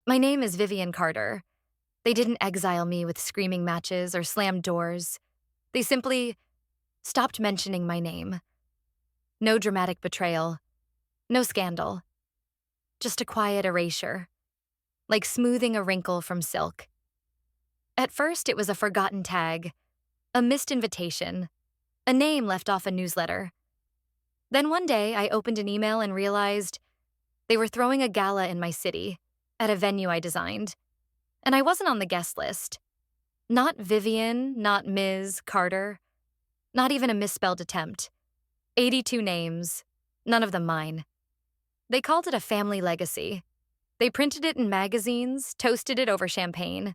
My name is Vivian Carter. They didn't exile me with screaming matches or slammed doors. They simply stopped mentioning my name. No dramatic betrayal, no scandal, just a quiet erasure, like smoothing a wrinkle from silk. At first, it was a forgotten tag, a missed invitation, a name left off a newsletter. Then one day, I opened an email and realized they were throwing a gala in my city, at a venue I designed, and I wasn't on the guest list. Not Vivian, not Ms. Carter, not even a misspelled attempt. 82 names, none of them mine. They called it a family legacy. They printed it in magazines, toasted it over champagne.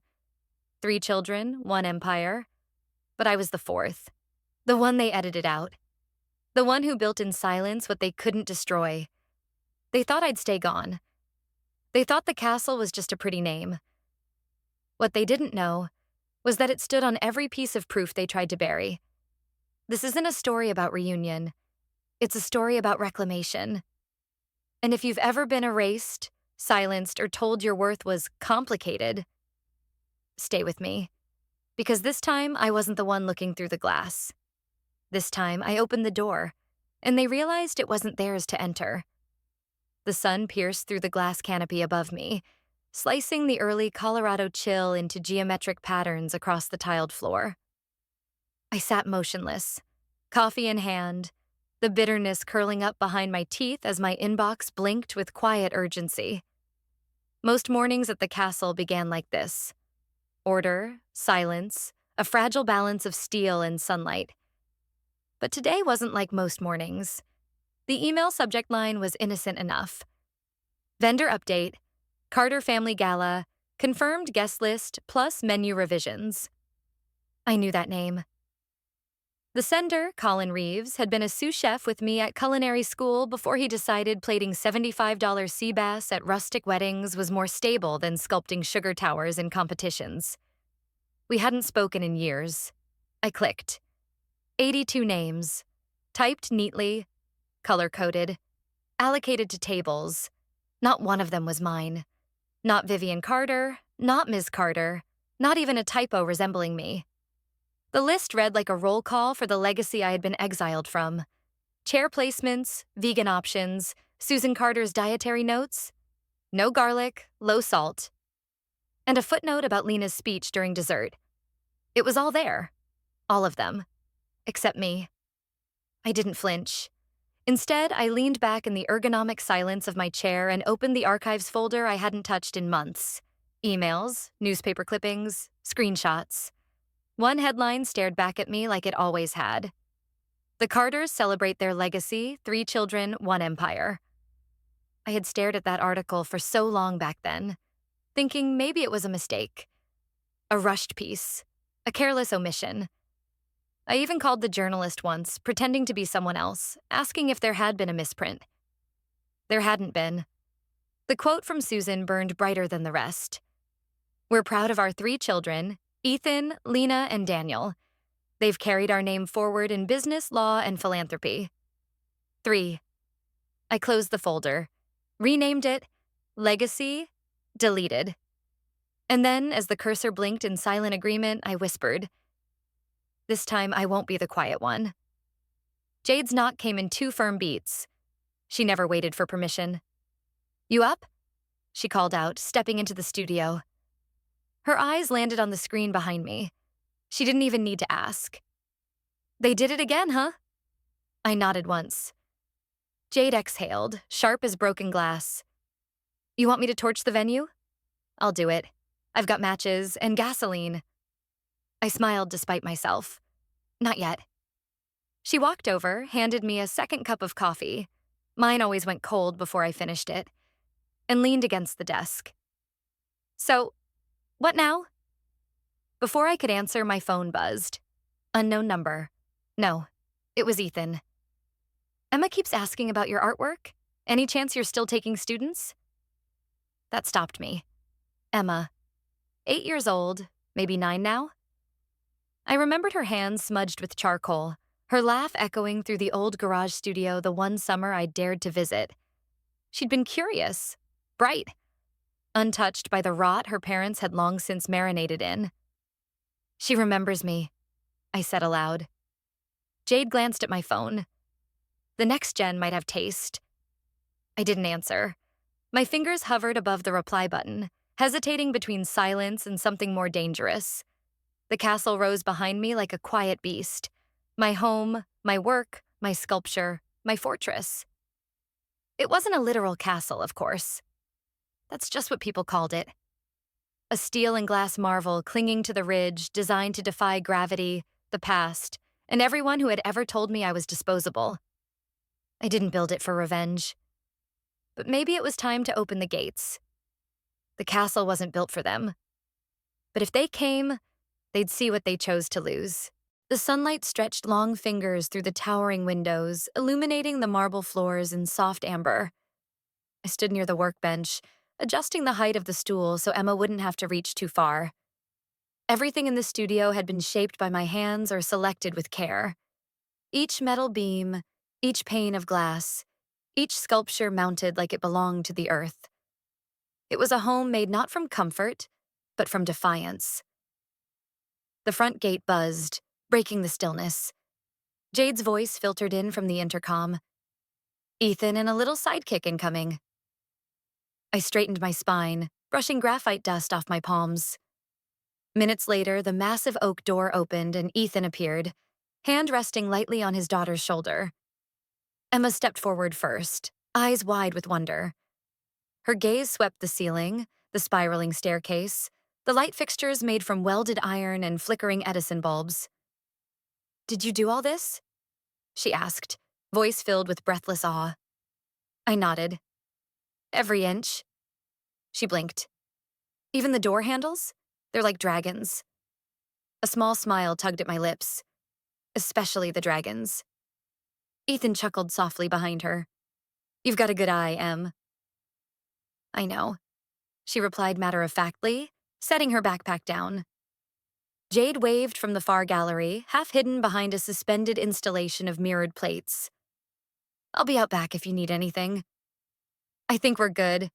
3 children, 1 empire. But I was the 4th. The one they edited out. The one who built in silence what they couldn't destroy. They thought I'd stay gone. They thought the castle was just a pretty name. What they didn't know was that it stood on every piece of proof they tried to bury. This isn't a story about reunion. It's a story about reclamation. And if you've ever been erased, silenced, or told your worth was complicated, stay with me. Because this time, I wasn't the one looking through the glass. This time, I opened the door, and they realized it wasn't theirs to enter. The sun pierced through the glass canopy above me, slicing the early Colorado chill into geometric patterns across the tiled floor. I sat motionless, coffee in hand, the bitterness curling up behind my teeth as my inbox blinked with quiet urgency. Most mornings at the castle began like this: order, silence, a fragile balance of steel and sunlight. But today wasn't like most mornings. The email subject line was innocent enough. Vendor update, Carter Family Gala, confirmed guest list plus menu revisions. I knew that name. The sender, Colin Reeves, had been a sous chef with me at culinary school before he decided plating $75 sea bass at rustic weddings was more stable than sculpting sugar towers in competitions. We hadn't spoken in years. I clicked. 82 names, typed neatly, color-coded, allocated to tables. Not one of them was mine. Not Vivian Carter, not Ms. Carter, not even a typo resembling me. The list read like a roll call for the legacy I had been exiled from. Chair placements, vegan options, Susan Carter's dietary notes. No garlic, low salt. And a footnote about Lena's speech during dessert. It was all there. All of them. Except me. I didn't flinch. Instead, I leaned back in the ergonomic silence of my chair and opened the archives folder I hadn't touched in months. Emails, newspaper clippings, screenshots. One headline stared back at me like it always had. The Carters celebrate their legacy, 3 children, 1 empire. I had stared at that article for so long back then, thinking maybe it was a mistake. A rushed piece. A careless omission. I even called the journalist once, pretending to be someone else, asking if there had been a misprint. There hadn't been. The quote from Susan burned brighter than the rest. We're proud of our 3 children, Ethan, Lena, and Daniel. They've carried our name forward in business, law, and philanthropy. 3. I closed the folder, renamed it Legacy, Deleted. And then, as the cursor blinked in silent agreement, I whispered, this time I won't be the quiet one. Jade's knock came in 2 firm beats. She never waited for permission. You up? She called out, stepping into the studio. Her eyes landed on the screen behind me. She didn't even need to ask. They did it again, huh? I nodded once. Jade exhaled, sharp as broken glass. You want me to torch the venue? I'll do it. I've got matches and gasoline. I smiled despite myself. Not yet. She walked over, handed me a second cup of coffee. Mine always went cold before I finished it, and leaned against the desk. So, what now? Before I could answer, my phone buzzed. Unknown number. No, it was Ethan. Emma keeps asking about your artwork. Any chance you're still taking students? That stopped me. Emma. 8 years old, maybe 9 now? I remembered her hands smudged with charcoal, her laugh echoing through the old garage studio the one summer I dared to visit. She'd been curious, bright. untouched by the rot her parents had long since marinated in. She remembers me, I said aloud. Jade glanced at my phone. The next gen might have taste. I didn't answer. My fingers hovered above the reply button, hesitating between silence and something more dangerous. The castle rose behind me like a quiet beast. My home, my work, my sculpture, my fortress. It wasn't a literal castle, of course. That's just what people called it. A steel and glass marvel clinging to the ridge, designed to defy gravity, the past, and everyone who had ever told me I was disposable. I didn't build it for revenge. But maybe it was time to open the gates. The castle wasn't built for them. But if they came, they'd see what they chose to lose. The sunlight stretched long fingers through the towering windows, illuminating the marble floors in soft amber. I stood near the workbench, adjusting the height of the stool so Emma wouldn't have to reach too far. Everything in the studio had been shaped by my hands or selected with care. Each metal beam, each pane of glass, each sculpture mounted like it belonged to the earth. It was a home made not from comfort, but from defiance. The front gate buzzed, breaking the stillness. Jade's voice filtered in from the intercom. "Ethan and a little sidekick incoming." I straightened my spine, brushing graphite dust off my palms. Minutes later, the massive oak door opened and Ethan appeared, hand resting lightly on his daughter's shoulder. Emma stepped forward first, eyes wide with wonder. Her gaze swept the ceiling, the spiraling staircase, the light fixtures made from welded iron and flickering Edison bulbs. "Did you do all this?" she asked, voice filled with breathless awe. I nodded. "Every inch." She blinked. "Even the door handles? They're like dragons." A small smile tugged at my lips. "Especially the dragons." Ethan chuckled softly behind her. "You've got a good eye, Em." "I know," she replied matter-of-factly, setting her backpack down. Jade waved from the far gallery, half hidden behind a suspended installation of mirrored plates. "I'll be out back if you need anything." "I think we're good,"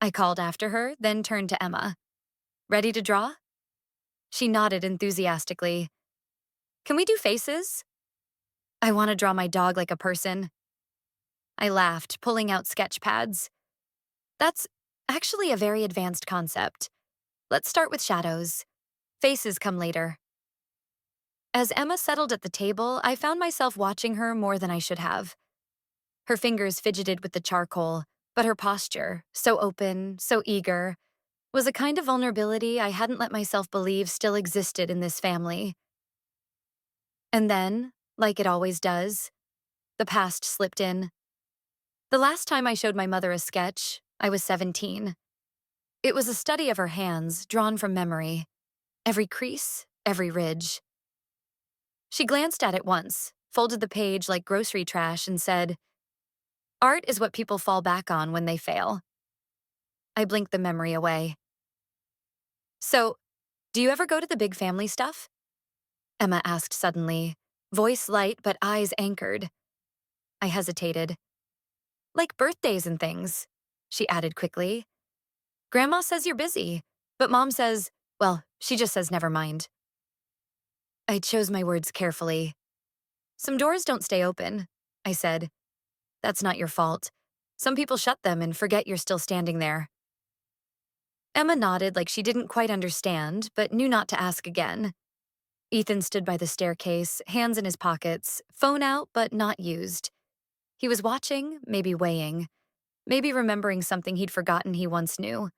I called after her, then turned to Emma. "Ready to draw?" She nodded enthusiastically. "Can we do faces?" "I want to draw my dog like a person." I laughed, pulling out sketch pads. "That's actually a very advanced concept. Let's start with shadows. Faces come later." As Emma settled at the table, I found myself watching her more than I should have. Her fingers fidgeted with the charcoal, but her posture, so open, so eager, was a kind of vulnerability I hadn't let myself believe still existed in this family. And then, like it always does, the past slipped in. The last time I showed my mother a sketch, I was 17. It was a study of her hands, drawn from memory. Every crease, every ridge. She glanced at it once, folded the page like grocery trash, and said, "Art is what people fall back on when they fail." I blinked the memory away. "So, do you ever go to the big family stuff?" Emma asked suddenly, voice light but eyes anchored. I hesitated. "Like birthdays and things," she added quickly. "Grandma says you're busy, but Mom says, well, she just says never mind." I chose my words carefully. "Some doors don't stay open," I said. "That's not your fault. Some people shut them and forget you're still standing there." Emma nodded like she didn't quite understand, but knew not to ask again. Ethan stood by the staircase, hands in his pockets, phone out but not used. He was watching, maybe weighing, maybe remembering something he'd forgotten he once knew.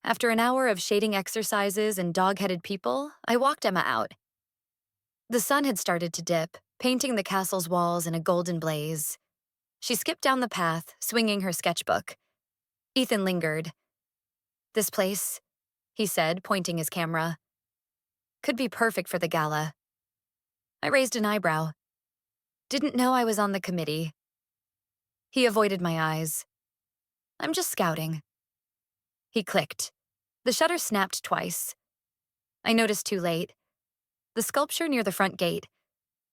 After an hour of shading exercises and dog-headed people, I walked Emma out. The sun had started to dip, painting the castle's walls in a golden blaze. She skipped down the path, swinging her sketchbook. Ethan lingered. "This place," he said, pointing his camera, "could be perfect for the gala." I raised an eyebrow. "Didn't know I was on the committee." He avoided my eyes. "I'm just scouting." He clicked. The shutter snapped twice. I noticed too late. The sculpture near the front gate.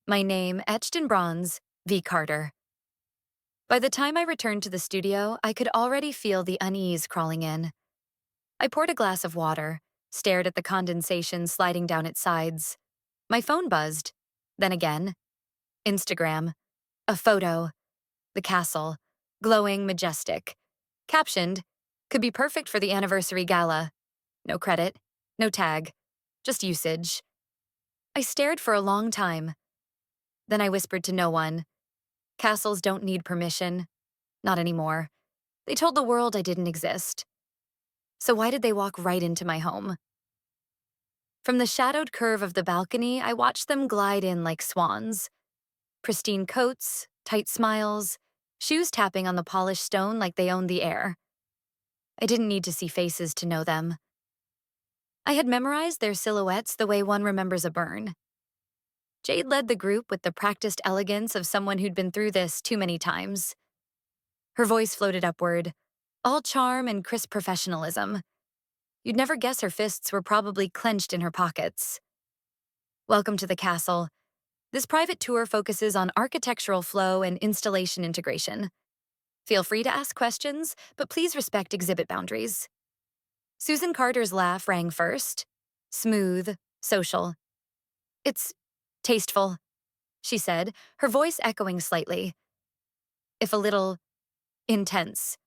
My name etched in bronze, V. Carter. By the time I returned to the studio, I could already feel the unease crawling in. I poured a glass of water, stared at the condensation sliding down its sides. My phone buzzed. Then again. Instagram. A photo. The castle. Glowing, majestic. Captioned, could be perfect for the anniversary gala. No credit. No tag. Just usage. I stared for a long time. Then I whispered to no one. Castles don't need permission. Not anymore. They told the world I didn't exist. So why did they walk right into my home? From the shadowed curve of the balcony, I watched them glide in like swans. Pristine coats, tight smiles, shoes tapping on the polished stone like they owned the air. I didn't need to see faces to know them. I had memorized their silhouettes the way one remembers a burn. Jade led the group with the practiced elegance of someone who'd been through this too many times. Her voice floated upward, all charm and crisp professionalism. You'd never guess her fists were probably clenched in her pockets. Welcome to the castle. This private tour focuses on architectural flow and installation integration. Feel free to ask questions, but please respect exhibit boundaries. Susan Carter's laugh rang first. Smooth, social. It's tasteful, she said, her voice echoing slightly, if a little intense.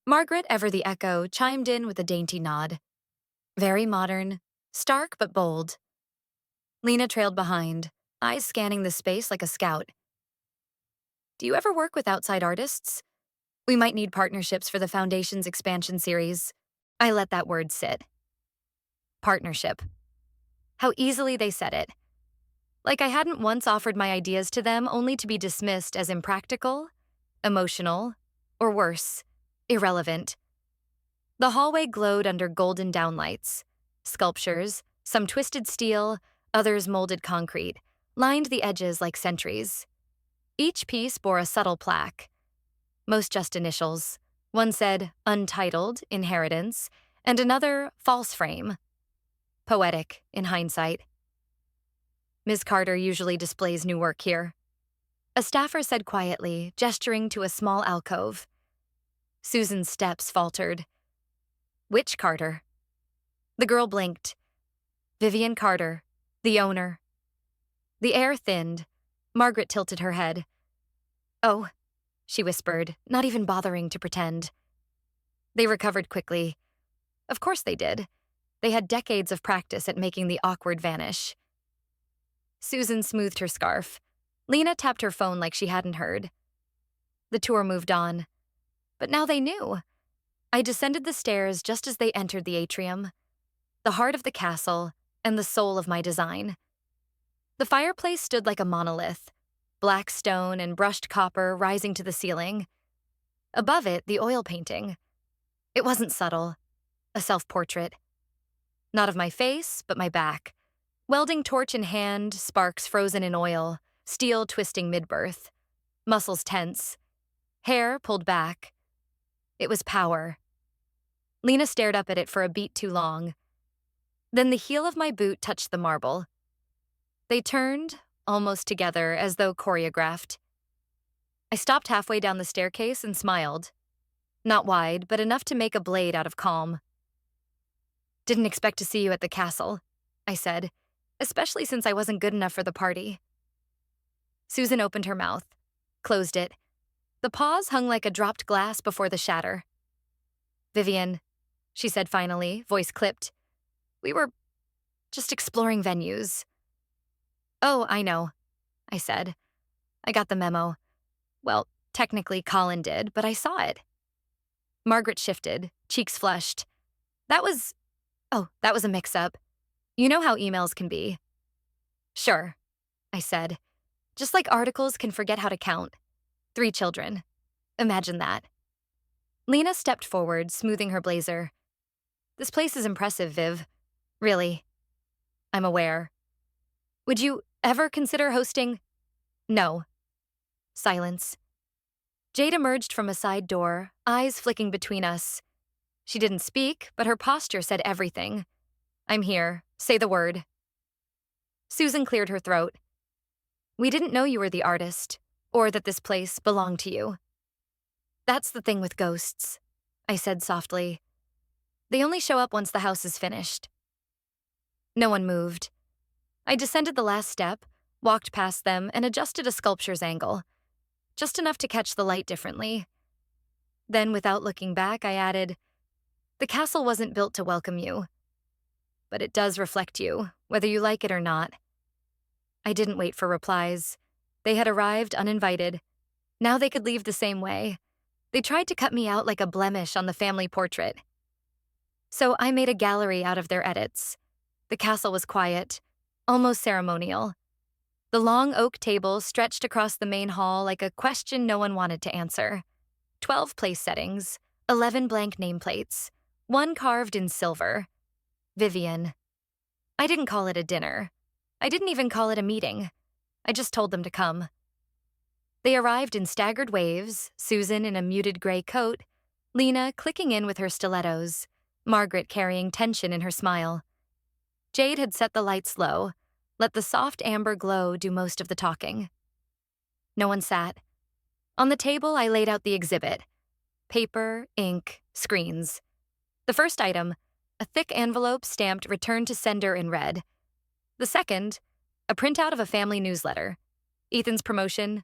Margaret, ever the echo, chimed in with a dainty nod. Very modern, stark but bold. Lena trailed behind, eyes scanning the space like a scout. Do you ever work with outside artists? We might need partnerships for the Foundation's expansion series. I let that word sit. Partnership. How easily they said it. Like I hadn't once offered my ideas to them only to be dismissed as impractical, emotional, or worse, irrelevant. The hallway glowed under golden downlights. Sculptures, some twisted steel, others molded concrete, lined the edges like sentries. Each piece bore a subtle plaque. Most just initials. One said, Untitled, Inheritance, and another, False Frame. Poetic, in hindsight. Ms. Carter usually displays new work here. A staffer said quietly, gesturing to a small alcove. Susan's steps faltered. Which Carter? The girl blinked. Vivian Carter, the owner. The air thinned. Margaret tilted her head. Oh, she whispered, not even bothering to pretend. They recovered quickly. Of course they did. They had decades of practice at making the awkward vanish. Susan smoothed her scarf. Lena tapped her phone like she hadn't heard. The tour moved on. But now they knew. I descended the stairs just as they entered the atrium, the heart of the castle, and the soul of my design. The fireplace stood like a monolith, black stone and brushed copper rising to the ceiling. Above it, the oil painting. It wasn't subtle, a self-portrait. Not of my face, but my back. Welding torch in hand, sparks frozen in oil, steel twisting mid-birth. Muscles tense. Hair pulled back. It was power. Lena stared up at it for a beat too long. Then the heel of my boot touched the marble. They turned, almost together, as though choreographed. I stopped halfway down the staircase and smiled. Not wide, but enough to make a blade out of calm. Didn't expect to see you at the castle, I said, especially since I wasn't good enough for the party. Susan opened her mouth, closed it. The pause hung like a dropped glass before the shatter. Vivian, she said finally, voice clipped. We were just exploring venues. Oh, I know, I said. I got the memo. Well, technically Colin did, but I saw it. Margaret shifted, cheeks flushed. That was a mix-up. You know how emails can be. Sure, I said. Just like articles can forget how to count. 3 children. Imagine that. Lena stepped forward, smoothing her blazer. This place is impressive, Viv. Really. I'm aware. Would you ever consider hosting? No. Silence. Jade emerged from a side door, eyes flicking between us. She didn't speak, but her posture said everything. I'm here. Say the word. Susan cleared her throat. We didn't know you were the artist, or that this place belonged to you. That's the thing with ghosts, I said softly. They only show up once the house is finished. No one moved. I descended the last step, walked past them, and adjusted a sculpture's angle, just enough to catch the light differently. Then, without looking back, I added, "The castle wasn't built to welcome you, but it does reflect you, whether you like it or not." I didn't wait for replies. They had arrived uninvited. Now they could leave the same way. They tried to cut me out like a blemish on the family portrait. So I made a gallery out of their edits. The castle was quiet, almost ceremonial. The long oak table stretched across the main hall like a question no one wanted to answer. 12 place settings, 11 blank nameplates, one carved in silver. Vivian. I didn't call it a dinner. I didn't even call it a meeting. I just told them to come. They arrived in staggered waves, Susan in a muted gray coat, Lena clicking in with her stilettos, Margaret carrying tension in her smile. Jade had set the lights low, let the soft amber glow do most of the talking. No one sat. On the table, I laid out the exhibit. Paper, ink, screens. The first item, a thick envelope stamped "Return to Sender" in red. The second, a printout of a family newsletter. Ethan's promotion,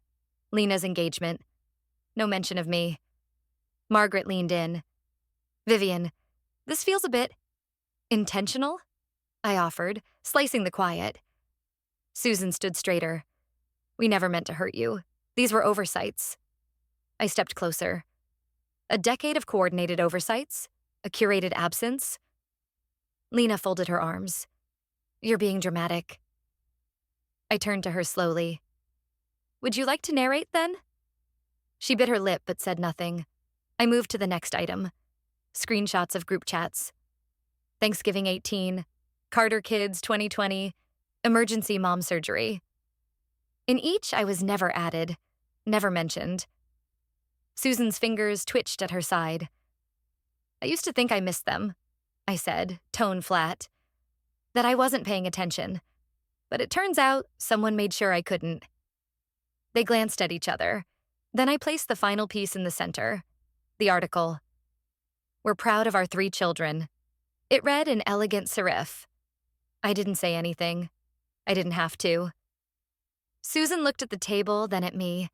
Lena's engagement. No mention of me. Margaret leaned in. "Vivian, this feels a bit intentional?" I offered, slicing the quiet. Susan stood straighter. "We never meant to hurt you. These were oversights." I stepped closer. A decade of coordinated oversights? A curated absence? Lena folded her arms. "You're being dramatic." I turned to her slowly. "Would you like to narrate, then?" She bit her lip but said nothing. I moved to the next item. Screenshots of group chats. Thanksgiving 18, Carter Kids 2020, emergency mom surgery. In each, I was never added, never mentioned. Susan's fingers twitched at her side. "I used to think I missed them," I said, tone flat. "That I wasn't paying attention. But it turns out someone made sure I couldn't." They glanced at each other. Then I placed the final piece in the center. The article. "We're proud of our 3 children." It read in elegant serif. I didn't say anything. I didn't have to. Susan looked at the table, then at me.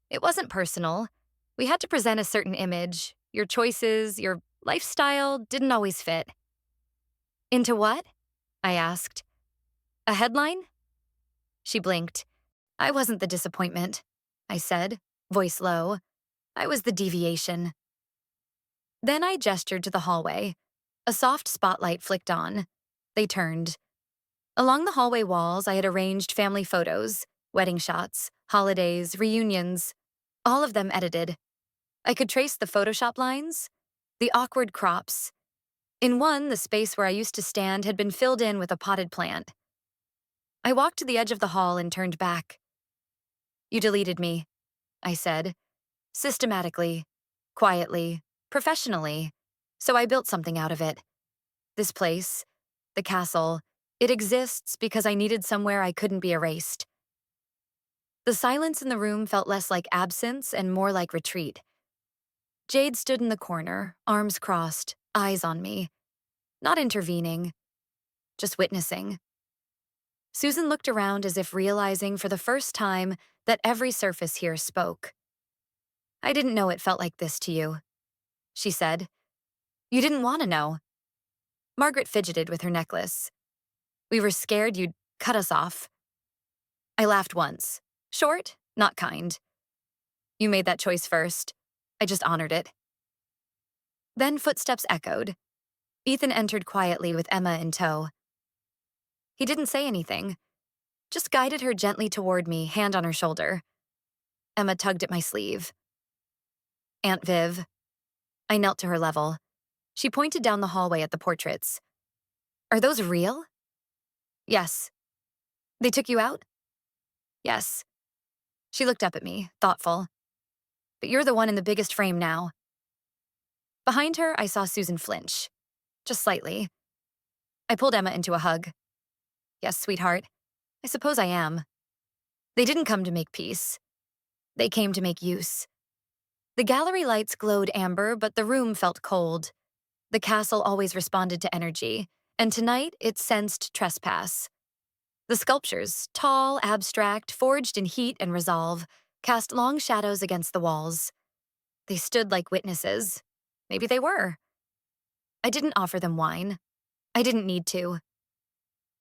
"It wasn't personal. We had to present a certain image. Your choices, your lifestyle didn't always fit." "Into what?" I asked. "A headline?" She blinked. "I wasn't the disappointment," I said, voice low. "I was the deviation." Then I gestured to the hallway. A soft spotlight flicked on. They turned. Along the hallway walls, I had arranged family photos, wedding shots, holidays, reunions, all of them edited. I could trace the Photoshop lines, the awkward crops. In one, the space where I used to stand had been filled in with a potted plant. I walked to the edge of the hall and turned back. "You deleted me," I said, systematically, quietly, professionally, so I built something out of it. This place, the castle, it exists because I needed somewhere I couldn't be erased. The silence in the room felt less like absence and more like retreat. Jade stood in the corner, arms crossed, eyes on me. Not intervening, just witnessing. Susan looked around as if realizing for the first time that every surface here spoke. "I didn't know it felt like this to you," she said. "You didn't want to know." Margaret fidgeted with her necklace. "We were scared you'd cut us off." I laughed once. Short, not kind. "You made that choice first. I just honored it." Then footsteps echoed. Ethan entered quietly with Emma in tow. He didn't say anything, just guided her gently toward me, hand on her shoulder. Emma tugged at my sleeve. "Aunt Viv." I knelt to her level. She pointed down the hallway at the portraits. "Are those real?" "Yes." "They took you out?" "Yes." She looked up at me, thoughtful. "But you're the one in the biggest frame now." Behind her, I saw Susan flinch. Just slightly. I pulled Emma into a hug. "Yes, sweetheart. I suppose I am." They didn't come to make peace. They came to make use. The gallery lights glowed amber, but the room felt cold. The castle always responded to energy, and tonight it sensed trespass. The sculptures, tall, abstract, forged in heat and resolve, cast long shadows against the walls. They stood like witnesses. Maybe they were. I didn't offer them wine. I didn't need to.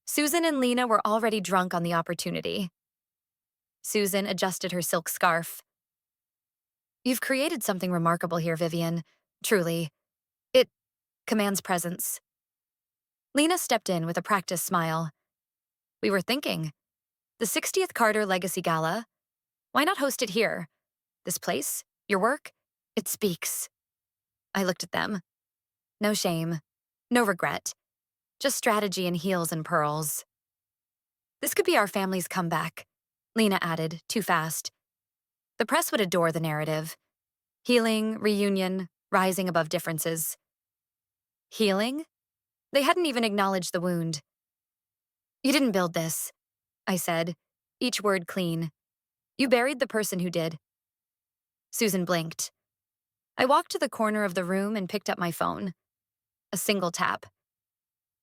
Susan and Lena were already drunk on the opportunity. Susan adjusted her silk scarf. You've created something remarkable here, Vivian. Truly. It commands presence. Lena stepped in with a practiced smile. We were thinking, the 60th Carter Legacy Gala. Why not host it here? This place, your work, it speaks. I looked at them. No shame, no regret, just strategy in heels and pearls. This could be our family's comeback, Lena added, too fast. The press would adore the narrative. Healing, reunion, rising above differences. Healing? They hadn't even acknowledged the wound. You didn't build this, I said, each word clean. You buried the person who did. Susan blinked. I walked to the corner of the room and picked up my phone. A single tap.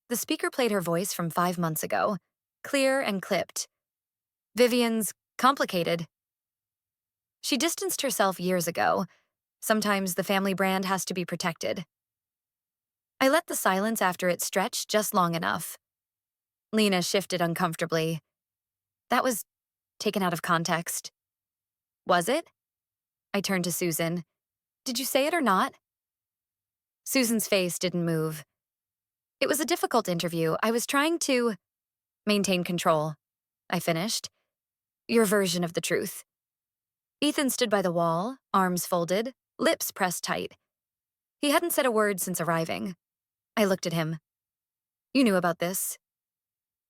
The speaker played her voice from 5 months ago, clear and clipped. Vivian's complicated. She distanced herself years ago. Sometimes the family brand has to be protected. I let the silence after it stretch just long enough. Lena shifted uncomfortably. That was taken out of context. Was it? I turned to Susan. Did you say it or not? Susan's face didn't move. It was a difficult interview. I was trying to maintain control. I finished. Your version of the truth. Ethan stood by the wall, arms folded, lips pressed tight. He hadn't said a word since arriving. I looked at him. You knew about this.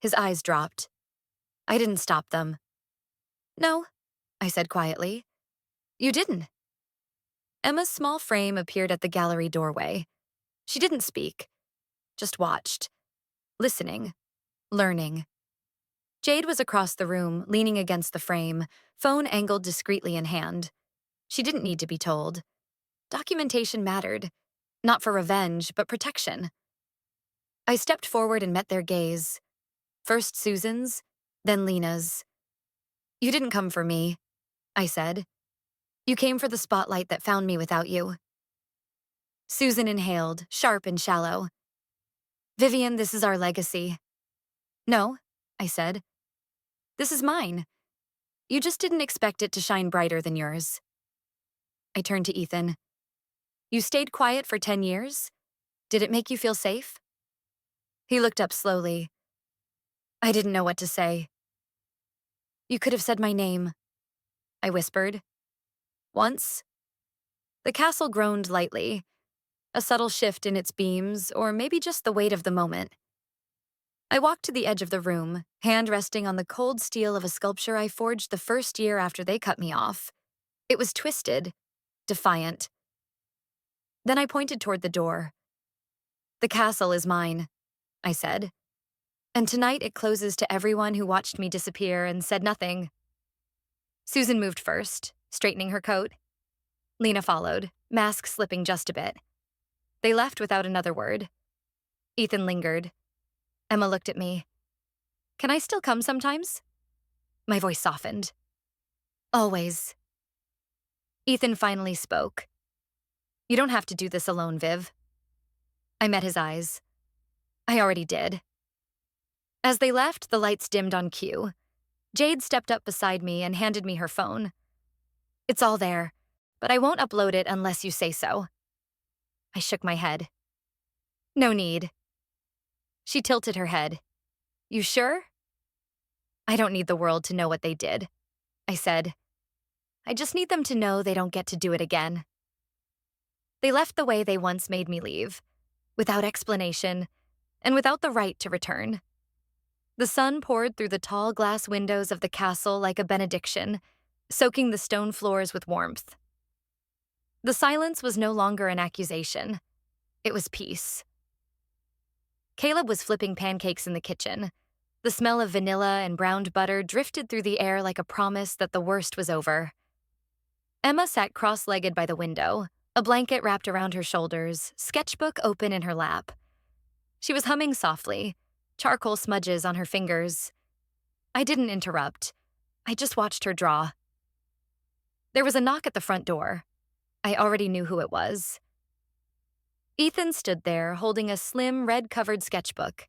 His eyes dropped. I didn't stop them. No, I said quietly. You didn't. Emma's small frame appeared at the gallery doorway. She didn't speak, just watched, listening, learning. Jade was across the room, leaning against the frame, phone angled discreetly in hand. She didn't need to be told. Documentation mattered, not for revenge, but protection. I stepped forward and met their gaze. First Susan's, then Lena's. You didn't come for me, I said. You came for the spotlight that found me without you. Susan inhaled, sharp and shallow. Vivian, this is our legacy. No, I said. This is mine. You just didn't expect it to shine brighter than yours. I turned to Ethan. You stayed quiet for 10 years? Did it make you feel safe? He looked up slowly. I didn't know what to say. You could have said my name, I whispered. Once. The castle groaned lightly, a subtle shift in its beams, or maybe just the weight of the moment. I walked to the edge of the room, hand resting on the cold steel of a sculpture I forged the first year after they cut me off. It was twisted, defiant. Then I pointed toward the door. The castle is mine, I said. And tonight it closes to everyone who watched me disappear and said nothing. Susan moved first, straightening her coat. Lena followed, mask slipping just a bit. They left without another word. Ethan lingered. Emma looked at me. Can I still come sometimes? My voice softened. Always. Ethan finally spoke. You don't have to do this alone, Viv. I met his eyes. I already did. As they left, the lights dimmed on cue. Jade stepped up beside me and handed me her phone. It's all there, but I won't upload it unless you say so. I shook my head. No need. She tilted her head. You sure? I don't need the world to know what they did, I said. I just need them to know they don't get to do it again. They left the way they once made me leave, without explanation, and without the right to return. The sun poured through the tall glass windows of the castle like a benediction, soaking the stone floors with warmth. The silence was no longer an accusation. It was peace. Caleb was flipping pancakes in the kitchen. The smell of vanilla and browned butter drifted through the air like a promise that the worst was over. Emma sat cross-legged by the window, a blanket wrapped around her shoulders, sketchbook open in her lap. She was humming softly, charcoal smudges on her fingers. I didn't interrupt. I just watched her draw. There was a knock at the front door. I already knew who it was. Ethan stood there, holding a slim, red-covered sketchbook.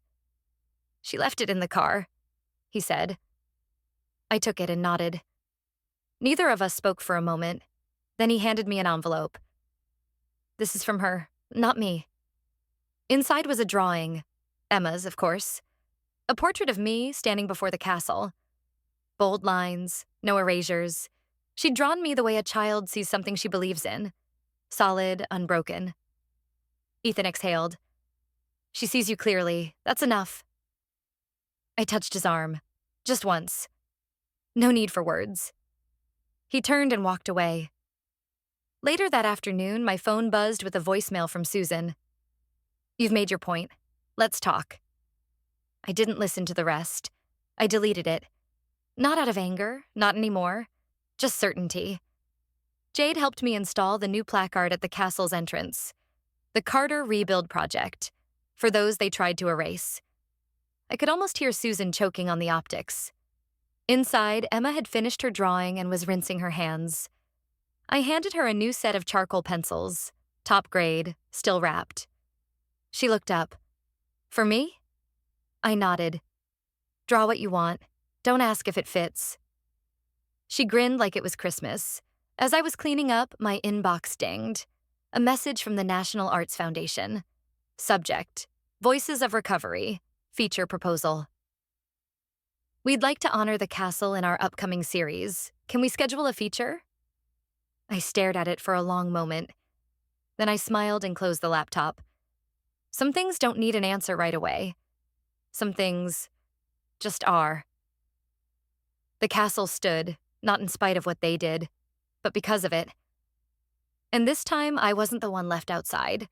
"She left it in the car," he said. I took it and nodded. Neither of us spoke for a moment. Then he handed me an envelope. "This is from her, not me." Inside was a drawing, Emma's, of course. A portrait of me standing before the castle. Bold lines, no erasures. She'd drawn me the way a child sees something she believes in. Solid, unbroken. Ethan exhaled. "She sees you clearly. That's enough." I touched his arm. Just once. No need for words. He turned and walked away. Later that afternoon, my phone buzzed with a voicemail from Susan. "You've made your point. Let's talk." I didn't listen to the rest. I deleted it. Not out of anger, not anymore. Just certainty. Jade helped me install the new placard at the castle's entrance. The Carter Rebuild Project, for those they tried to erase. I could almost hear Susan choking on the optics. Inside, Emma had finished her drawing and was rinsing her hands. I handed her a new set of charcoal pencils, top grade, still wrapped. She looked up. "For me?" I nodded. "Draw what you want. Don't ask if it fits." She grinned like it was Christmas. As I was cleaning up, my inbox dinged. A message from the National Arts Foundation. Subject: Voices of Recovery. Feature proposal. "We'd like to honor the castle in our upcoming series. Can we schedule a feature?" I stared at it for a long moment. Then I smiled and closed the laptop. Some things don't need an answer right away. Some things just are. The castle stood, not in spite of what they did, but because of it. And this time, I wasn't the one left outside.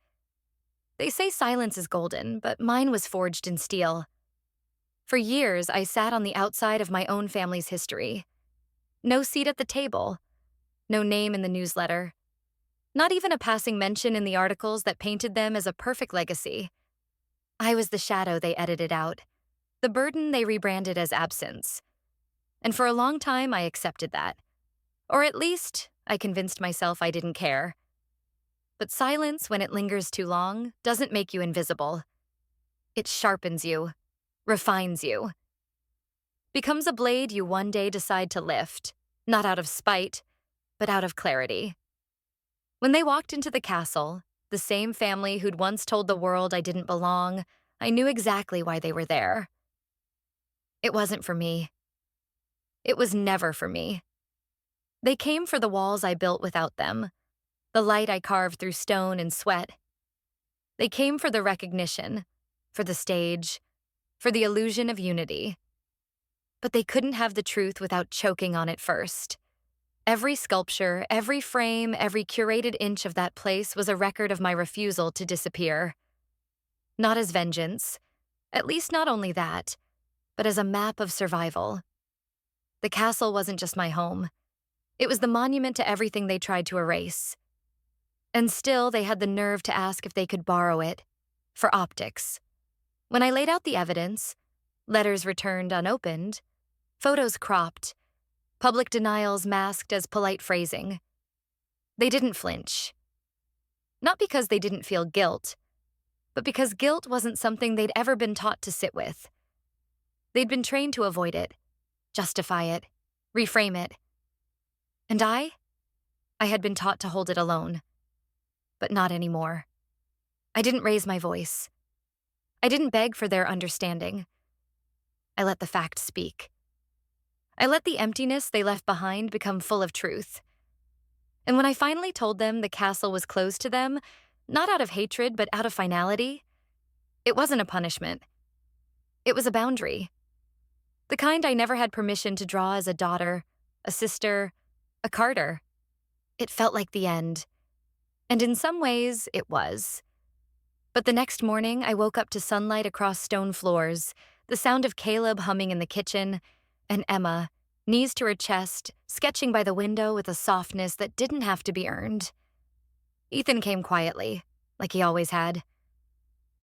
They say silence is golden, but mine was forged in steel. For years, I sat on the outside of my own family's history. No seat at the table. No name in the newsletter. Not even a passing mention in the articles that painted them as a perfect legacy. I was the shadow they edited out, the burden they rebranded as absence. And for a long time, I accepted that. Or at least, I convinced myself I didn't care. But silence, when it lingers too long, doesn't make you invisible. It sharpens you, refines you. Becomes a blade you one day decide to lift, not out of spite, but out of clarity. When they walked into the castle, the same family who'd once told the world I didn't belong, I knew exactly why they were there. It wasn't for me. It was never for me. They came for the walls I built without them, the light I carved through stone and sweat. They came for the recognition, for the stage, for the illusion of unity. But they couldn't have the truth without choking on it first. Every sculpture, every frame, every curated inch of that place was a record of my refusal to disappear. Not as vengeance, at least not only that, but as a map of survival. The castle wasn't just my home. It was the monument to everything they tried to erase. And still, they had the nerve to ask if they could borrow it, for optics. When I laid out the evidence, letters returned unopened, photos cropped, public denials masked as polite phrasing, they didn't flinch. Not because they didn't feel guilt, but because guilt wasn't something they'd ever been taught to sit with. They'd been trained to avoid it, justify it, reframe it. And I had been taught to hold it alone. But not anymore. I didn't raise my voice. I didn't beg for their understanding. I let the facts speak. I let the emptiness they left behind become full of truth. And when I finally told them the castle was closed to them, not out of hatred, but out of finality, it wasn't a punishment. It was a boundary. The kind I never had permission to draw as a daughter, a sister, a Carter. It felt like the end. And in some ways, it was. But the next morning, I woke up to sunlight across stone floors, the sound of Caleb humming in the kitchen, and Emma, knees to her chest, sketching by the window with a softness that didn't have to be earned. Ethan came quietly, like he always had.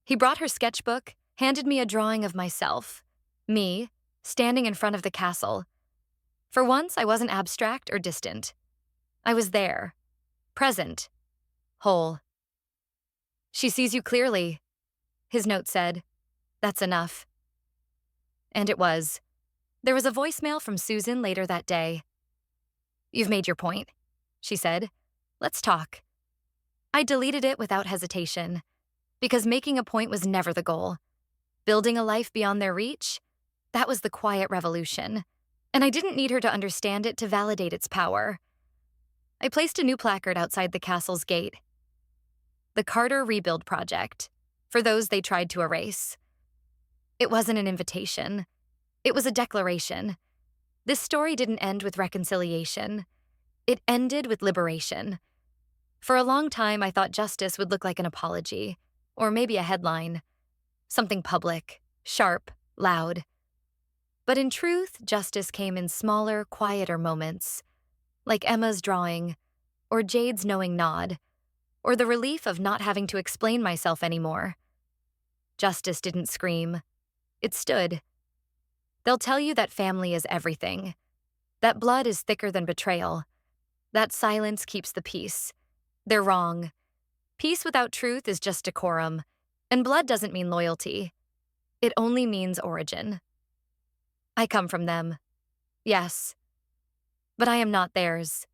He brought her sketchbook, handed me a drawing of myself, me, standing in front of the castle. For once, I wasn't abstract or distant. I was there, present, whole. She sees you clearly, his note said. That's enough. And it was. There was a voicemail from Susan later that day. You've made your point, she said. Let's talk. I deleted it without hesitation, because making a point was never the goal. Building a life beyond their reach, that was the quiet revolution. And I didn't need her to understand it to validate its power. I placed a new placard outside the castle's gate. The Carter Rebuild Project, for those they tried to erase. It wasn't an invitation. It was a declaration. This story didn't end with reconciliation. It ended with liberation. For a long time, I thought justice would look like an apology, or maybe a headline. Something public, sharp, loud. But in truth, justice came in smaller, quieter moments, like Emma's drawing, or Jade's knowing nod, or the relief of not having to explain myself anymore. Justice didn't scream. It stood. They'll tell you that family is everything, that blood is thicker than betrayal, that silence keeps the peace. They're wrong. Peace without truth is just decorum, and blood doesn't mean loyalty. It only means origin. I come from them. Yes. But I am not theirs.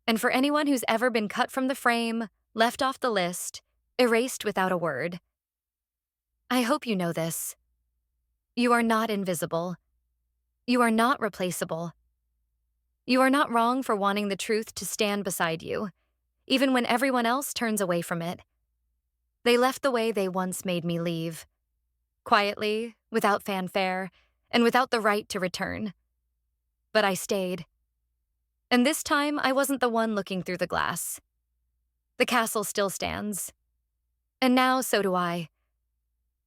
And for anyone who's ever been cut from the frame, left off the list, erased without a word, I hope you know this. You are not invisible. You are not replaceable. You are not wrong for wanting the truth to stand beside you, even when everyone else turns away from it. They left the way they once made me leave. Quietly, without fanfare, and without the right to return. But I stayed. And this time, I wasn't the one looking through the glass. The castle still stands. And now, so do I.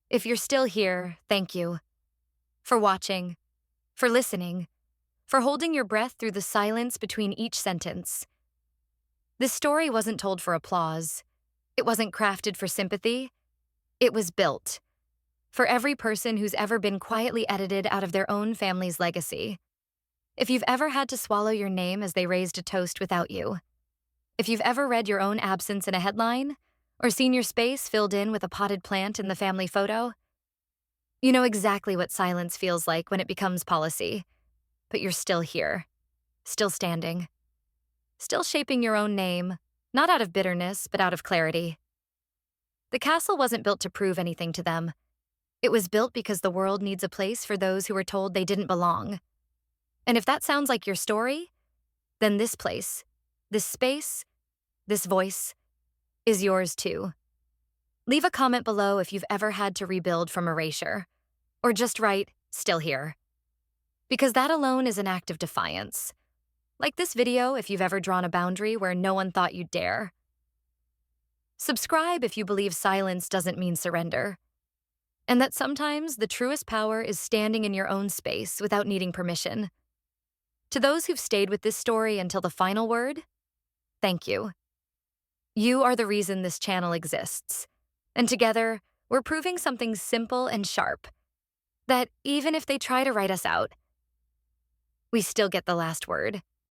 If you're still here, thank you. For watching, for listening, for holding your breath through the silence between each sentence. This story wasn't told for applause. It wasn't crafted for sympathy. It was built. For every person who's ever been quietly edited out of their own family's legacy. If you've ever had to swallow your name as they raised a toast without you. If you've ever read your own absence in a headline, or seen your space filled in with a potted plant in the family photo, you know exactly what silence feels like when it becomes policy. But you're still here, still standing, still shaping your own name, not out of bitterness, but out of clarity. The castle wasn't built to prove anything to them. It was built because the world needs a place for those who were told they didn't belong. And if that sounds like your story, then this place, this space, this voice, is yours too. Leave a comment below if you've ever had to rebuild from erasure, or just write, still here. Because that alone is an act of defiance. Like this video if you've ever drawn a boundary where no one thought you'd dare. Subscribe if you believe silence doesn't mean surrender. And that sometimes the truest power is standing in your own space without needing permission. To those who've stayed with this story until the final word, thank you. You are the reason this channel exists. And together, we're proving something simple and sharp. That even if they try to write us out, we still get the last word.